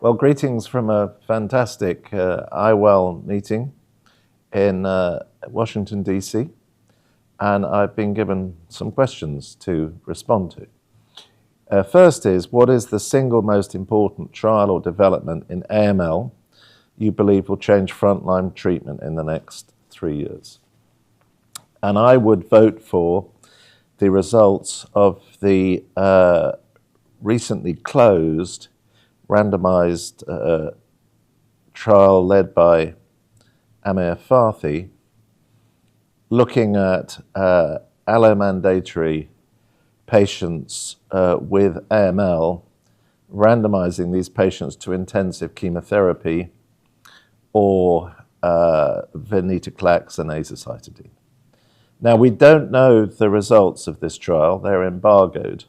Well, greetings from a fantastic iwAL meeting in Washington, D.C., and I've been given some questions to respond to. First is, what is the single most important trial or development in AML you believe will change frontline treatment in the next 3 years? And I would vote for the results of the recently closed randomized trial led by FRCPath, looking at allomandatory patients with AML, randomizing these patients to intensive chemotherapy or venetoclax and azacitidine. Now, we don't know the results of this trial, they're embargoed,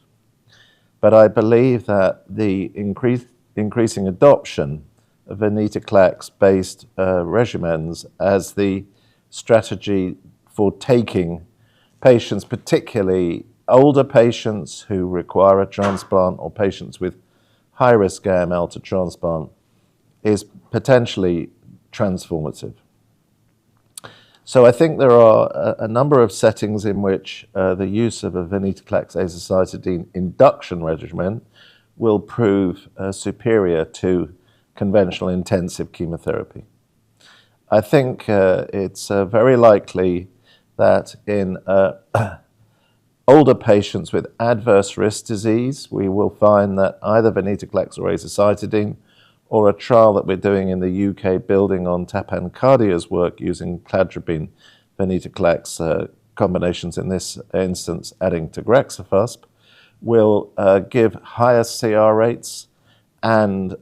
but I believe that the increasing adoption of venetoclax-based regimens as the strategy for taking patients, particularly older patients who require a transplant or patients with high-risk AML to transplant, is potentially transformative. So I think there are a number of settings in which the use of a venetoclax-azacitidine induction regimen will prove superior to conventional intensive chemotherapy. I think it's very likely that in older patients with adverse risk disease, we will find that either venetoclax or azacitidine, or a trial that we're doing in the UK building on Tapan Kardia's work using cladribine venetoclax combinations, in this instance adding to tagraxofusp, will give higher CR rates and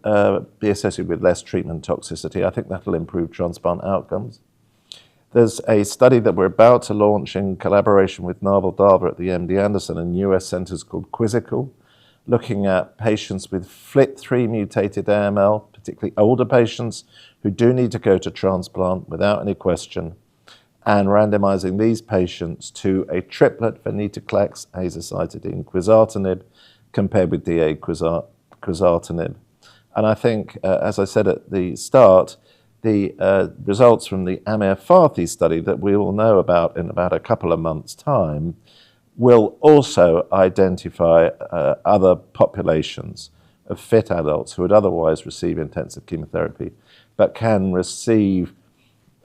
be associated with less treatment toxicity. I think that'll improve transplant outcomes. There's a study that we're about to launch in collaboration with Naval Dava at the MD Anderson and US centers called Quizzical, looking at patients with FLT3 mutated AML, particularly older patients who do need to go to transplant without any question, and randomizing these patients to a triplet venetoclax, azacitidine, quizartinib, compared with DA quizartinib. And I think, as I said at the start, the results from the FRCP study that we will know about in about a couple of months' time will also identify other populations of fit adults who would otherwise receive intensive chemotherapy, but can receive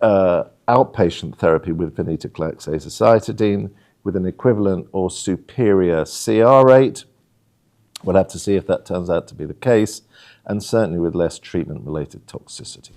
outpatient therapy with venetoclax azacitidine with an equivalent or superior CR rate. We'll have to see if that turns out to be the case, and certainly with less treatment-related toxicity.